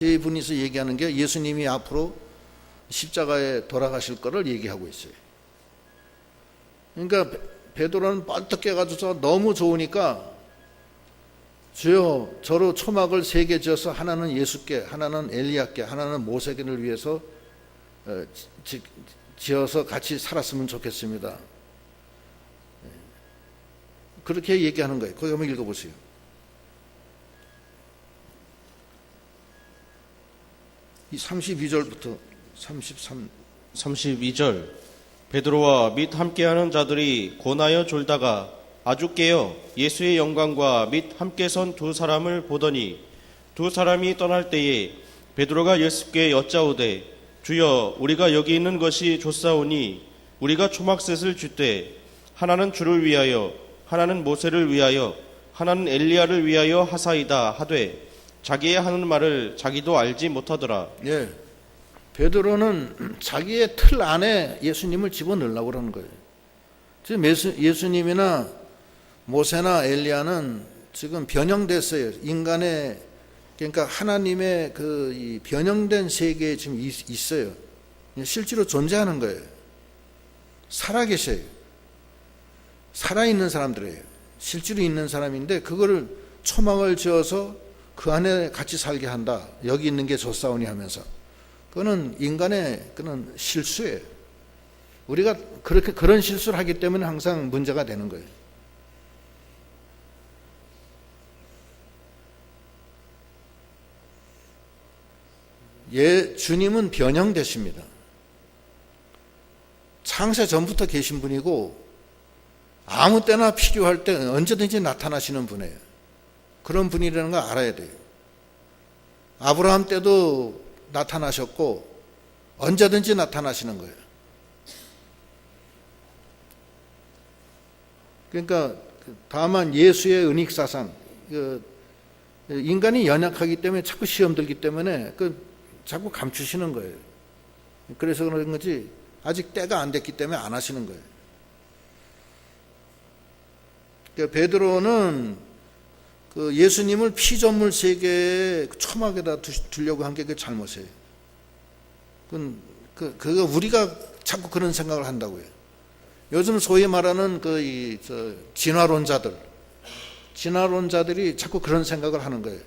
세 분이서 얘기하는 게 예수님이 앞으로 십자가에 돌아가실 거를 얘기하고 있어요. 그러니까 베드로는 뻘떡 깨가지고 너무 좋으니까 주여 저로 초막을 3개 지어서 하나는 예수께, 하나는 엘리야께, 하나는 모세를 위해서 지어서 같이 살았으면 좋겠습니다. 그렇게 얘기하는 거예요. 거기 한번 읽어보세요. 이 32절부터 32절 베드로와 및 함께하는 자들이 고나여 졸다가 아주 깨어 예수의 영광과 및 함께 선 2사람을 보더니 2사람이 떠날 때에 베드로가 예수께 여짜오되 주여 우리가 여기 있는 것이 좋사오니 우리가 초막셋을 쥐되 하나는 주를 위하여 하나는 모세를 위하여 하나는 엘리야를 위하여 하사이다 하되 자기의 하는 말을 자기도 알지 못하더라. 예, 베드로는 자기의 틀 안에 예수님을 집어넣으려고 그러는 거예요. 지금 예수님이나 모세나 엘리야는 지금 변형됐어요. 인간의, 그러니까 하나님의 이 변형된 세계에 지금 있어요. 실제로 존재하는 거예요. 살아계셔요. 살아있는 사람들이에요. 실제로 있는 사람인데 그거를 초막을 지어서 그 안에 같이 살게 한다. 여기 있는 게 좋사오니 하면서. 그거는 인간의 그런 실수예요. 우리가 그런 실수를 하기 때문에 항상 문제가 되는 거예요. 주님은 변형되십니다. 창세 전부터 계신 분이고 아무 때나 필요할 때 언제든지 나타나시는 분이에요. 그런 분이라는 걸 알아야 돼요. 아브라함 때도 나타나셨고 언제든지 나타나시는 거예요. 그러니까 다만 예수의 은익사상, 인간이 연약하기 때문에 자꾸 시험 들기 때문에 자꾸 감추시는 거예요. 그래서 그런 거지 아직 때가 안 됐기 때문에 안 하시는 거예요. 그러니까 베드로는 예수님을 피조물 세계의 초막에다 두려고 한 게 그 잘못이에요. 그거 우리가 자꾸 그런 생각을 한다고요. 요즘 소위 말하는 진화론자들이 자꾸 그런 생각을 하는 거예요.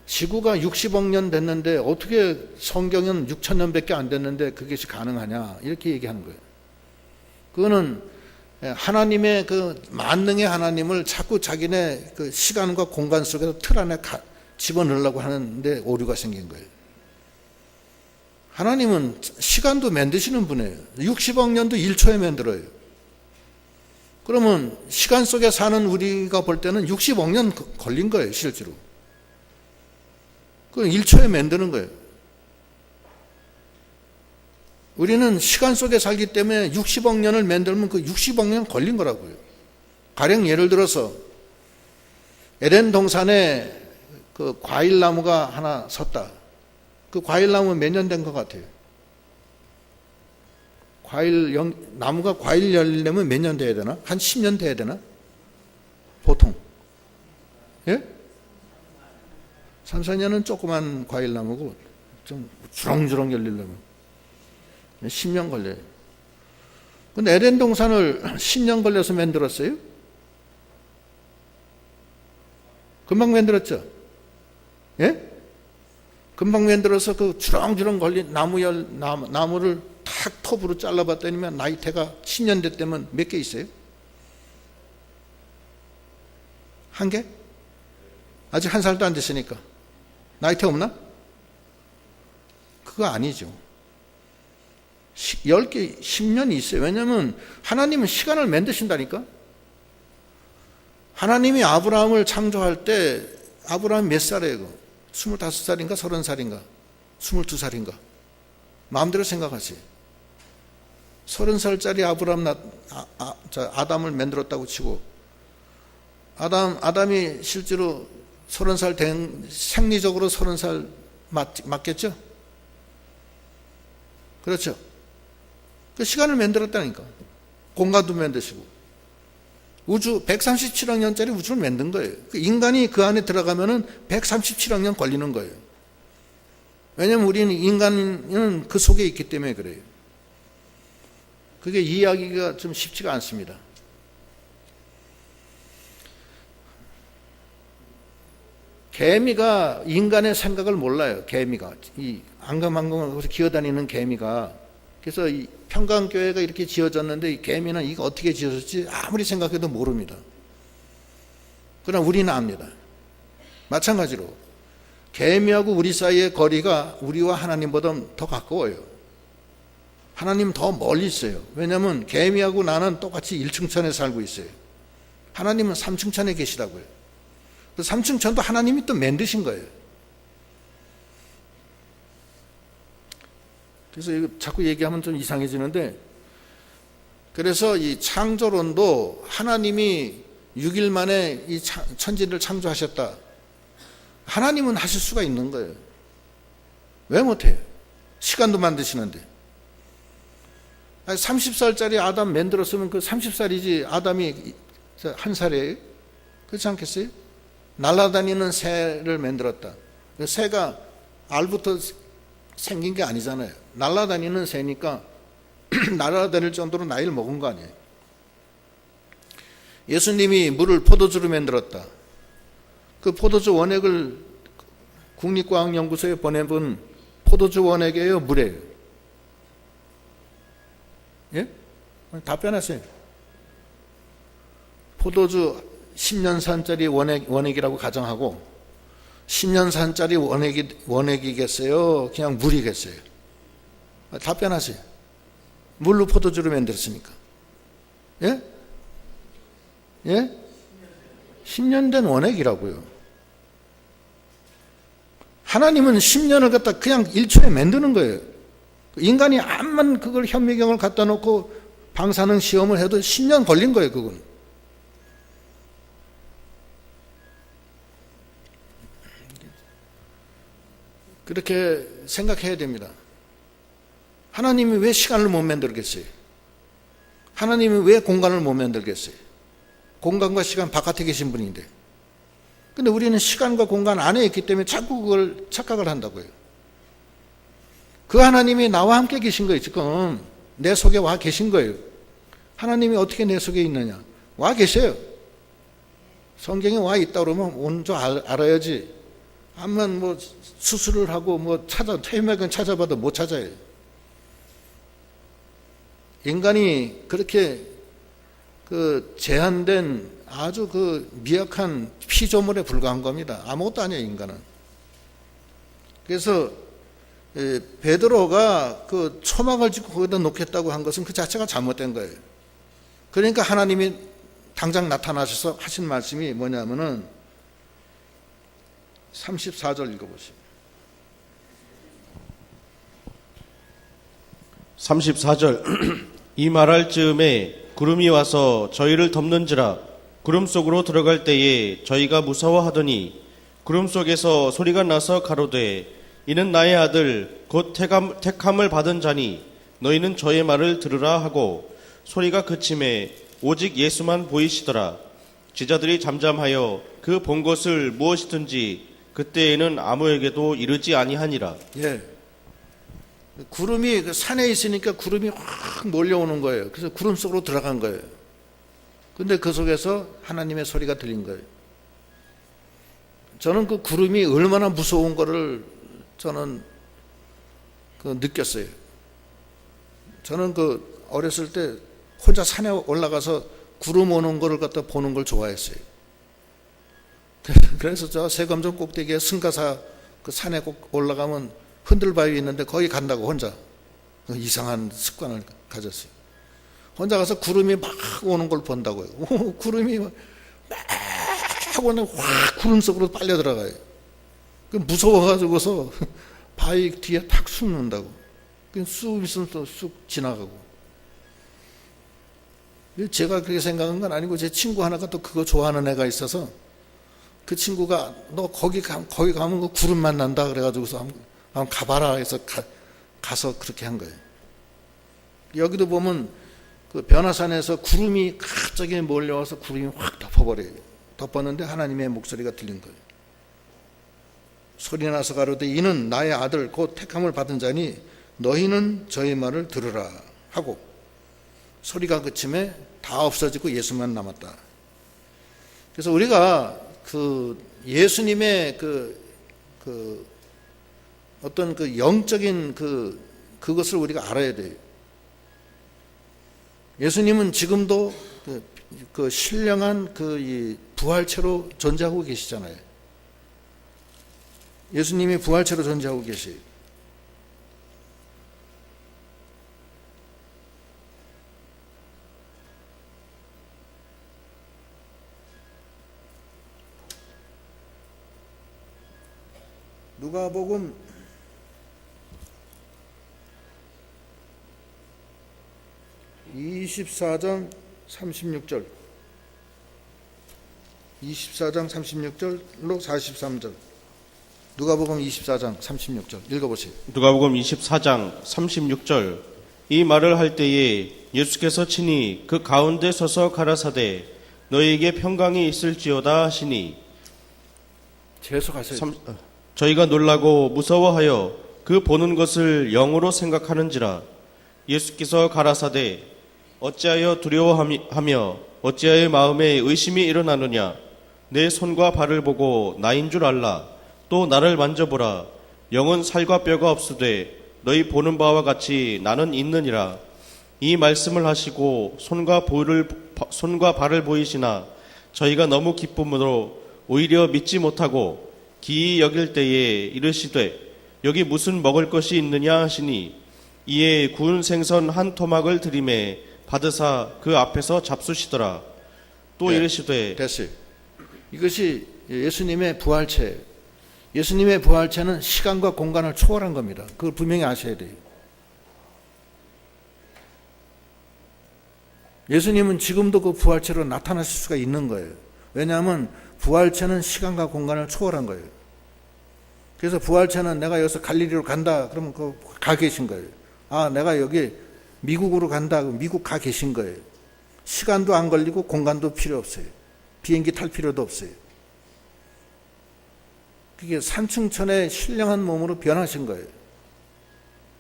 지구가 60억 년 됐는데 어떻게 성경은 6천 년밖에 안 됐는데 그것이 가능하냐 이렇게 얘기하는 거예요. 그거는 하나님의 만능의 하나님을 자꾸 자기네 시간과 공간 속에서 틀 안에 집어넣으려고 하는데 오류가 생긴 거예요. 하나님은 시간도 만드시는 분이에요. 60억 년도 1초에 만들어요. 그러면 시간 속에 사는 우리가 볼 때는 60억 년 걸린 거예요, 실제로. 그 1초에 만드는 거예요. 우리는 시간 속에 살기 때문에 60억 년을 만들면 그 60억 년 걸린 거라고요. 가령 예를 들어서 에덴 동산에 과일나무가 하나 섰다. 그 과일나무 몇 년 된 것 같아요? 나무가 과일 열려면 몇 년 돼야 되나? 한 10년 돼야 되나? 보통. 예? 3, 4년은 조그만 과일나무고 좀 주렁주렁 열리려면 10년 걸려요. 근데 에덴 동산을 10년 걸려서 만들었어요? 금방 만들었죠? 예? 금방 만들어서 그 주렁주렁 걸린 나무를 탁 톱으로 잘라봤더니 나이테가 10년 됐다면 몇 개 있어요? 한 개? 아직 1살도 안 됐으니까. 나이테 없나? 그거 아니죠. 10개, 10년이 있어요. 왜냐하면 하나님은 시간을 만드신다니까. 하나님이 아브라함을 창조할 때 아브라함 몇 살이에요? 25살인가 30살인가 22살인가 마음대로 생각하세요. 30살짜리 아브라함 아담을 만들었다고 치고 아담이 실제로 30살 된 생리적으로 30살 맞겠죠? 그렇죠? 그 시간을 만들었다니까. 공간도 만드시고 우주 137억 년짜리 우주를 만든 거예요. 인간이 그 안에 들어가면은 137억 년 걸리는 거예요. 왜냐하면 우리는 인간은 그 속에 있기 때문에 그래요. 그게 이해하기가 좀 쉽지가 않습니다. 개미가 인간의 생각을 몰라요. 개미가 이 앙금앙금하고서 기어다니는 개미가. 그래서 이 평강교회가 이렇게 지어졌는데 이 개미는 이거 어떻게 지어졌지 아무리 생각해도 모릅니다. 그러나 우리는 압니다. 마찬가지로 개미하고 우리 사이의 거리가 우리와 하나님보다 더 가까워요. 하나님 더 멀리 있어요. 왜냐하면 개미하고 나는 똑같이 1층천에 살고 있어요. 하나님은 3층천에 계시다고요. 그 3층천도 하나님이 또 만드신 거예요. 그래서 이거 자꾸 얘기하면 좀 이상해지는데, 그래서 이 창조론도 하나님이 6일 만에 이 천지를 창조하셨다. 하나님은 하실 수가 있는 거예요. 왜 못해요? 시간도 만드시는데. 30살짜리 아담 만들었으면 그 30살이지 아담이 1살이에요? 그렇지 않겠어요? 날아다니는 새를 만들었다. 새가 알부터 생긴 게 아니잖아요. 날아다니는 새니까 날아다닐 정도로 나이를 먹은 거 아니에요. 예수님이 물을 포도주로 만들었다. 그 포도주 원액을 국립과학연구소에 보내본 포도주 원액이에요? 물이에요? 예? 답변하세요. 포도주 10년 산짜리 원액이라고 가정하고 10년 산짜리 원액이겠어요? 그냥 물이겠어요? 답변하세요. 물로 포도주를 만들었으니까. 예? 예? 10년 된 원액이라고요. 하나님은 10년을 갖다 그냥 1초에 만드는 거예요. 인간이 암만 그걸 현미경을 갖다 놓고 방사능 시험을 해도 10년 걸린 거예요, 그건. 그렇게 생각해야 됩니다. 하나님이 왜 시간을 못 만들겠어요? 하나님이 왜 공간을 못 만들겠어요? 공간과 시간 바깥에 계신 분인데. 근데 우리는 시간과 공간 안에 있기 때문에 자꾸 그걸 착각을 한다고요. 그 하나님이 나와 함께 계신 거예요. 지금 내 속에 와 계신 거예요. 하나님이 어떻게 내 속에 있느냐? 와 계세요. 성경에 와 있다 그러면 온 줄 알아야지. 암만 뭐 수술을 하고 뭐 퇴맥은 찾아봐도 못 찾아요. 인간이 그렇게 그 제한된 아주 그 미약한 피조물에 불과한 겁니다. 아무것도 아니에요, 인간은. 그래서 베드로가 그 초막을 짓고 거기다 놓겠다고 한 것은 그 자체가 잘못된 거예요. 그러니까 하나님이 당장 나타나셔서 하신 말씀이 뭐냐면은 34절 읽어보시죠. 34절 이 말할 즈음에 구름이 와서 저희를 덮는지라 구름 속으로 들어갈 때에 저희가 무서워하더니 구름 속에서 소리가 나서 가로되 이는 나의 아들 곧 택함을 받은 자니 너희는 저의 말을 들으라 하고 소리가 그침에 오직 예수만 보이시더라. 제자들이 잠잠하여 그 본 것을 무엇이든지 그때에는 아무에게도 이르지 아니하니라. 예. 구름이 그 산에 있으니까 구름이 확 몰려오는 거예요. 그래서 구름 속으로 들어간 거예요. 근데 그 속에서 하나님의 소리가 들린 거예요. 저는 그 구름이 얼마나 무서운 거를 저는 그 느꼈어요. 저는 그 어렸을 때 혼자 산에 올라가서 구름 오는 거를 갖다 보는 걸 좋아했어요. 그래서 저 세검정 꼭대기에 승가사 그 산에 꼭 올라가면 흔들바위 있는데 거기 간다고 혼자 이상한 습관을 가졌어요. 혼자 가서 구름이 막 오는 걸 본다고요. 구름이 막 오는 확 구름 속으로 빨려 들어가요. 그 무서워가지고서 바위 뒤에 탁 숨는다고. 쑥 있으면 또 쑥 지나가고. 제가 그렇게 생각한 건 아니고 제 친구 하나가 또 그거 좋아하는 애가 있어서 그 친구가 너 거기 가면 그 구름 만난다 그래가지고서 한번 가봐라 해서 가서 그렇게 한 거예요. 여기도 보면 그 변화산에서 구름이 갑자기 몰려와서 구름이 확 덮어버려요. 덮었는데 하나님의 목소리가 들린 거예요. 소리나서 가로되 이는 나의 아들 곧 택함을 받은 자니 너희는 저의 말을 들으라 하고 소리가 그침에 다 없어지고 예수만 남았다. 그래서 우리가 그 예수님의 어떤 그 영적인 그것을 우리가 알아야 돼요. 예수님은 지금도 그 신령한 이 부활체로 존재하고 계시잖아요. 예수님이 부활체로 존재하고 계세요. 누가복음 24장 36절 24장 36절로 43절 누가복음 24장 36절 읽어보세요. 누가복음 24장 36절 이 말을 할 때에 예수께서 친히 그 가운데 서서 가라사대 너희에게 평강이 있을지어다 하시니 계속하세요. 저희가 놀라고 무서워하여 그 보는 것을 영으로 생각하는지라. 예수께서 가라사대 어찌하여 두려워하며 어찌하여 마음에 의심이 일어나느냐. 내 손과 발을 보고 나인 줄 알라. 또 나를 만져보라. 영은 살과 뼈가 없으되 너희 보는 바와 같이 나는 있느니라. 이 말씀을 하시고 손과 발을 보이시나 저희가 너무 기쁨으로 오히려 믿지 못하고 기이 여길 때에 이르시되 여기 무슨 먹을 것이 있느냐 하시니 이에 구운 생선 한 토막을 들이매 받으사 그 앞에서 잡수시더라. 또 이르시되 됐어요. 이것이 예수님의 부활체. 예수님의 부활체는 시간과 공간을 초월한 겁니다. 그걸 분명히 아셔야 돼요. 예수님은 지금도 그 부활체로 나타나실 수가 있는 거예요. 왜냐하면 부활체는 시간과 공간을 초월한 거예요. 그래서 부활체는 내가 여기서 갈릴리로 간다 그러면 가 계신 거예요. 아, 내가 여기 미국으로 간다 그러면 미국 가 계신 거예요. 시간도 안 걸리고 공간도 필요 없어요. 비행기 탈 필요도 없어요. 그게 산층천의 신령한 몸으로 변하신 거예요.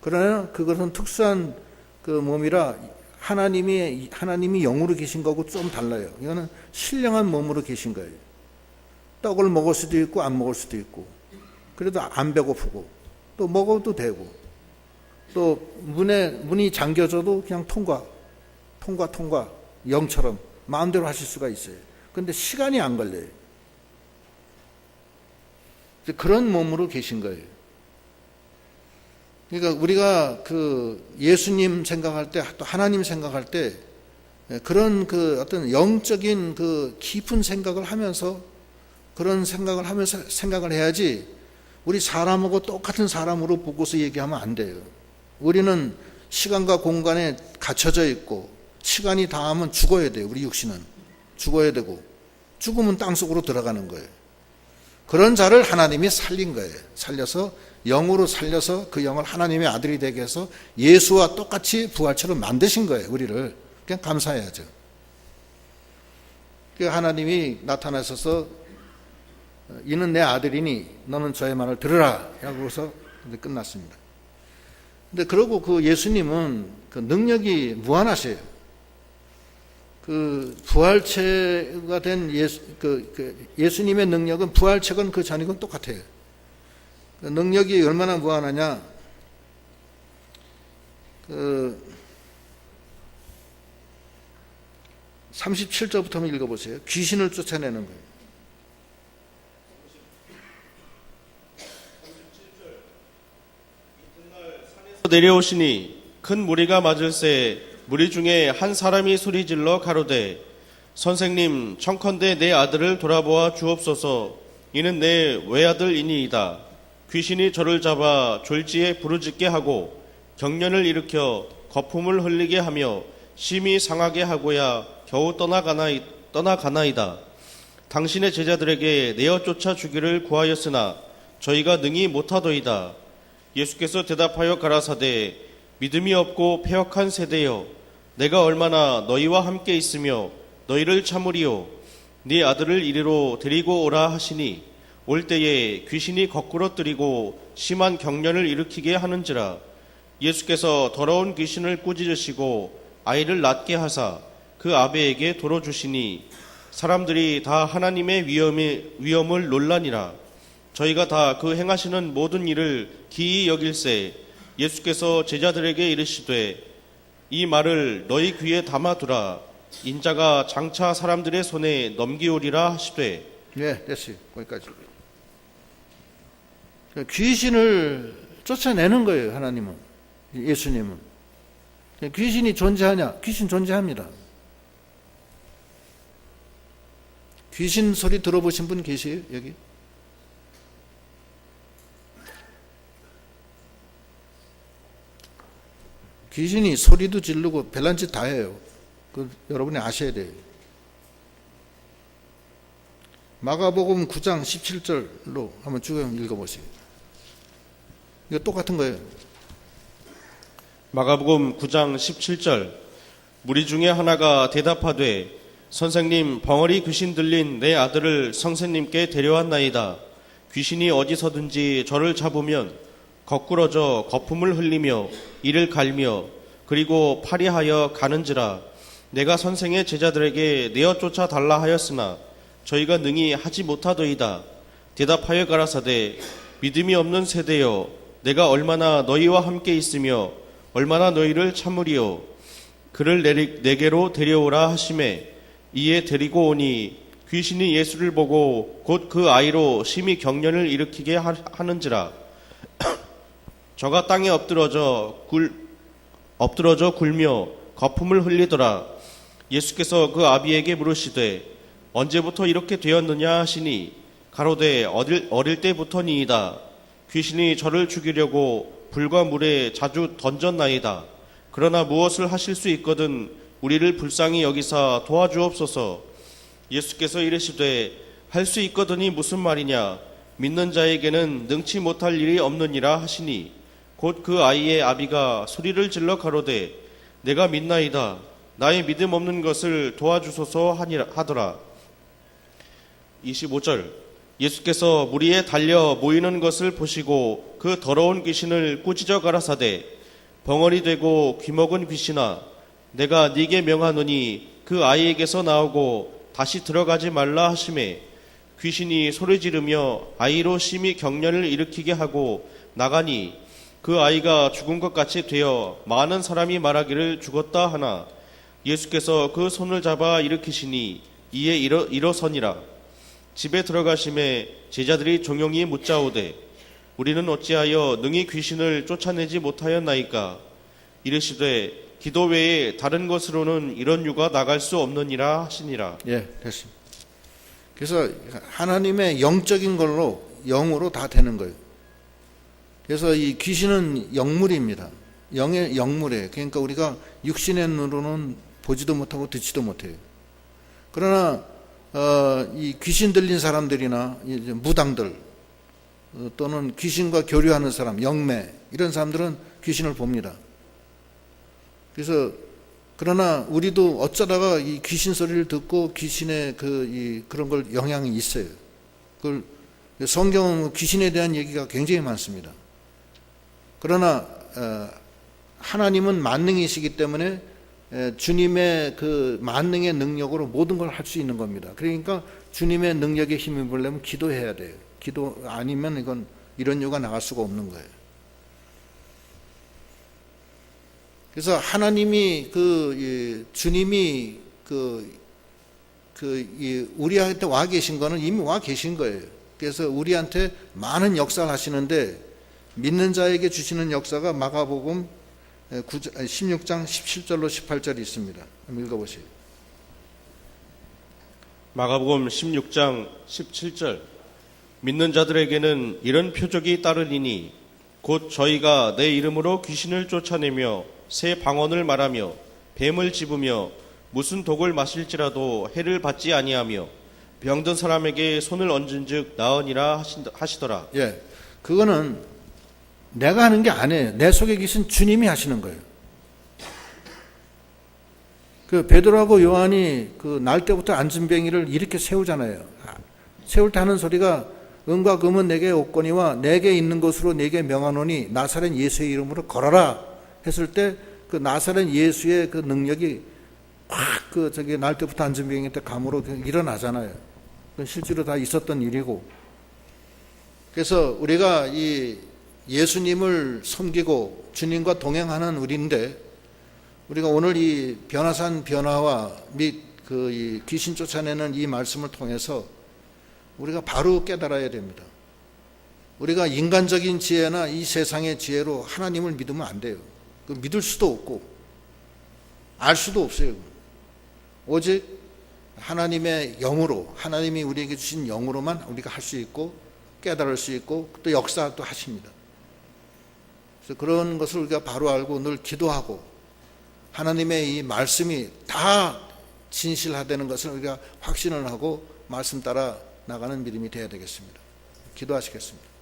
그러나 그것은 특수한 그 몸이라 하나님이 영으로 계신 거고 좀 달라요. 이거는 신령한 몸으로 계신 거예요. 떡을 먹을 수도 있고 안 먹을 수도 있고, 그래도 안 배고프고, 또 먹어도 되고, 또 문이 잠겨져도 그냥 통과, 영처럼 마음대로 하실 수가 있어요. 그런데 시간이 안 걸려요. 그런 몸으로 계신 거예요. 그러니까 우리가 그 예수님 생각할 때, 또 하나님 생각할 때 그런 그 어떤 영적인 그 깊은 생각을 하면서 생각을 해야지 우리 사람하고 똑같은 사람으로 보고서 얘기하면 안 돼요. 우리는 시간과 공간에 갇혀져 있고 시간이 닿으면 죽어야 돼요. 우리 육신은 죽어야 되고 죽으면 땅속으로 들어가는 거예요. 그런 자를 하나님이 살린 거예요. 영으로 살려서 그 영을 하나님의 아들이 되게 해서 예수와 똑같이 부활체로 만드신 거예요. 우리를. 그냥 감사해야죠. 하나님이 나타나셔서 이는 내 아들이니 너는 저의 말을 들으라 하고서 끝났습니다. 근데 그러고 그 예수님은 그 능력이 무한하세요. 그 부활체가 된 예수님의 능력은 부활체건 그 전이건 똑같아요. 그 능력이 얼마나 무한하냐? 37절부터 한번 읽어보세요. 귀신을 쫓아내는 거예요. 내려오시니 큰 무리가 맞을새 무리 중에 한 사람이 소리질러 가로되 선생님 청컨대 내 아들을 돌아보아 주옵소서. 이는 내 외아들이니이다. 귀신이 저를 잡아 졸지에 부르짖게 하고 경련을 일으켜 거품을 흘리게 하며 심히 상하게 하고야 겨우 떠나가나이다. 당신의 제자들에게 내어 쫓아 주기를 구하였으나 저희가 능히 못하도이다. 예수께서 대답하여 가라사대 믿음이 없고 패역한 세대여 내가 얼마나 너희와 함께 있으며 너희를 참으리요. 네 아들을 이리로 데리고 오라 하시니 올 때에 귀신이 거꾸로 뜨리고 심한 경련을 일으키게 하는지라. 예수께서 더러운 귀신을 꾸짖으시고 아이를 낫게 하사 그 아베에게 도로 주시니 사람들이 다 하나님의 위엄을 논라니라. 저희가 다 그 행하시는 모든 일을 기이 여길세 예수께서 제자들에게 이르시되 이 말을 너희 귀에 담아두라. 인자가 장차 사람들의 손에 넘기오리라 하시되. 네, 됐어요. 거기까지. 귀신을 쫓아내는 거예요, 하나님은. 예수님은. 귀신이 존재하냐? 귀신 존재합니다. 귀신 소리 들어보신 분 계세요, 여기? 귀신이 소리도 지르고 별난 짓 다 해요. 그 여러분이 아셔야 돼요. 마가복음 9장 17절로 한번 쭉 읽어보세요. 이거 똑같은 거예요. 마가복음 9장 17절. 무리 중에 하나가 대답하되 선생님, 벙어리 귀신 들린 내 아들을 선생님께 데려왔나이다. 귀신이 어디서든지 저를 잡으면 거꾸러져 거품을 흘리며 이를 갈며 그리고 파리하여 가는지라. 내가 선생의 제자들에게 내어 쫓아 달라 하였으나 저희가 능히 하지 못하더이다. 대답하여 가라사대 믿음이 없는 세대여, 내가 얼마나 너희와 함께 있으며 얼마나 너희를 참으리요. 그를 내게로 데려오라 하시매 이에 데리고 오니 귀신이 예수를 보고 곧 그 아이로 심히 경련을 일으키게 하는지라. 저가 땅에 엎드러져 굴며 거품을 흘리더라. 예수께서 그 아비에게 물으시되 언제부터 이렇게 되었느냐 하시니 가로되 어릴 때부터니이다. 귀신이 저를 죽이려고 불과 물에 자주 던졌나이다. 그러나 무엇을 하실 수 있거든 우리를 불쌍히 여기사 도와주옵소서. 예수께서 이르시되 할 수 있거든이 무슨 말이냐. 믿는 자에게는 능치 못할 일이 없느니라 하시니 곧 그 아이의 아비가 소리를 질러 가로되 내가 믿나이다. 나의 믿음 없는 것을 도와주소서 하더라. 25절. 예수께서 무리에 달려 모이는 것을 보시고 그 더러운 귀신을 꾸짖어 가라사대 벙어리 되고 귀먹은 귀신아, 내가 네게 명하노니 그 아이에게서 나오고 다시 들어가지 말라 하시매 귀신이 소리 지르며 아이로 심히 경련을 일으키게 하고 나가니 그 아이가 죽은 것 같이 되어 많은 사람이 말하기를 죽었다 하나 예수께서 그 손을 잡아 일으키시니 이에 일어서니라. 집에 들어가심에 제자들이 종용이 묻자오되 우리는 어찌하여 능히 귀신을 쫓아내지 못하였나이까. 이르시되 기도 외에 다른 것으로는 이런 유가 나갈 수 없느니라 하시니라. 예, 됐습니다. 그래서 하나님의 영적인 걸로 영으로 다 되는 거예요. 그래서 이 귀신은 영물입니다. 영의 영물이에요. 그러니까 우리가 육신의 눈으로는 보지도 못하고 듣지도 못해요. 그러나 이 귀신 들린 사람들이나 이제 무당들 또는 귀신과 교류하는 사람, 영매 이런 사람들은 귀신을 봅니다. 그래서 그러나 우리도 어쩌다가 이 귀신 소리를 듣고 귀신의 그런 걸 영향이 있어요. 그걸 성경은 귀신에 대한 얘기가 굉장히 많습니다. 그러나 하나님은 만능이시기 때문에 주님의 그 만능의 능력으로 모든 걸 할 수 있는 겁니다. 그러니까 주님의 능력에 힘입으려면 기도해야 돼요. 기도 아니면 이건 이런 유가 나갈 수가 없는 거예요. 그래서 하나님이 주님이 우리한테 와 계신 거는 이미 와 계신 거예요. 그래서 우리한테 많은 역사를 하시는데 믿는 자에게 주시는 역사가 마가복음 16장 17절로 18절이 있습니다. 한번 읽어보세요. 마가복음 16장 17절. 믿는 자들에게는 이런 표적이 따르리니 곧 저희가 내 이름으로 귀신을 쫓아내며 새 방언을 말하며 뱀을 집으며 무슨 독을 마실지라도 해를 받지 아니하며 병든 사람에게 손을 얹은즉 나으니라 하시더라. 예, 그거는 내가 하는 게 아니에요. 내 속에 계신 주님이 하시는 거예요. 그 베드로하고 요한이 그 날 때부터 안전뱅이를 이렇게 세우잖아요. 세울 때 하는 소리가 은과 금은 내게 없거니와 내게 있는 것으로 내게 명하노니 나사렛 예수의 이름으로 걸어라 했을 때 그 나사렛 예수의 그 능력이 확 그 저기 날 때부터 안전병이 때 감으로 일어나잖아요. 그건 실제로 다 있었던 일이고. 그래서 우리가 이 예수님을 섬기고 주님과 동행하는 우리인데 우리가 오늘 이 변화산 변화와 및 그 이 귀신 쫓아내는 이 말씀을 통해서 우리가 바로 깨달아야 됩니다. 우리가 인간적인 지혜나 이 세상의 지혜로 하나님을 믿으면 안 돼요. 그 믿을 수도 없고 알 수도 없어요. 오직 하나님의 영으로, 하나님이 우리에게 주신 영으로만 우리가 할 수 있고 깨달을 수 있고 또 역사도 하십니다. 그래서 그런 것을 우리가 바로 알고 늘 기도하고 하나님의 이 말씀이 다 진실하다는 것을 우리가 확신을 하고 말씀 따라 나가는 믿음이 되어야 되겠습니다. 기도하시겠습니다.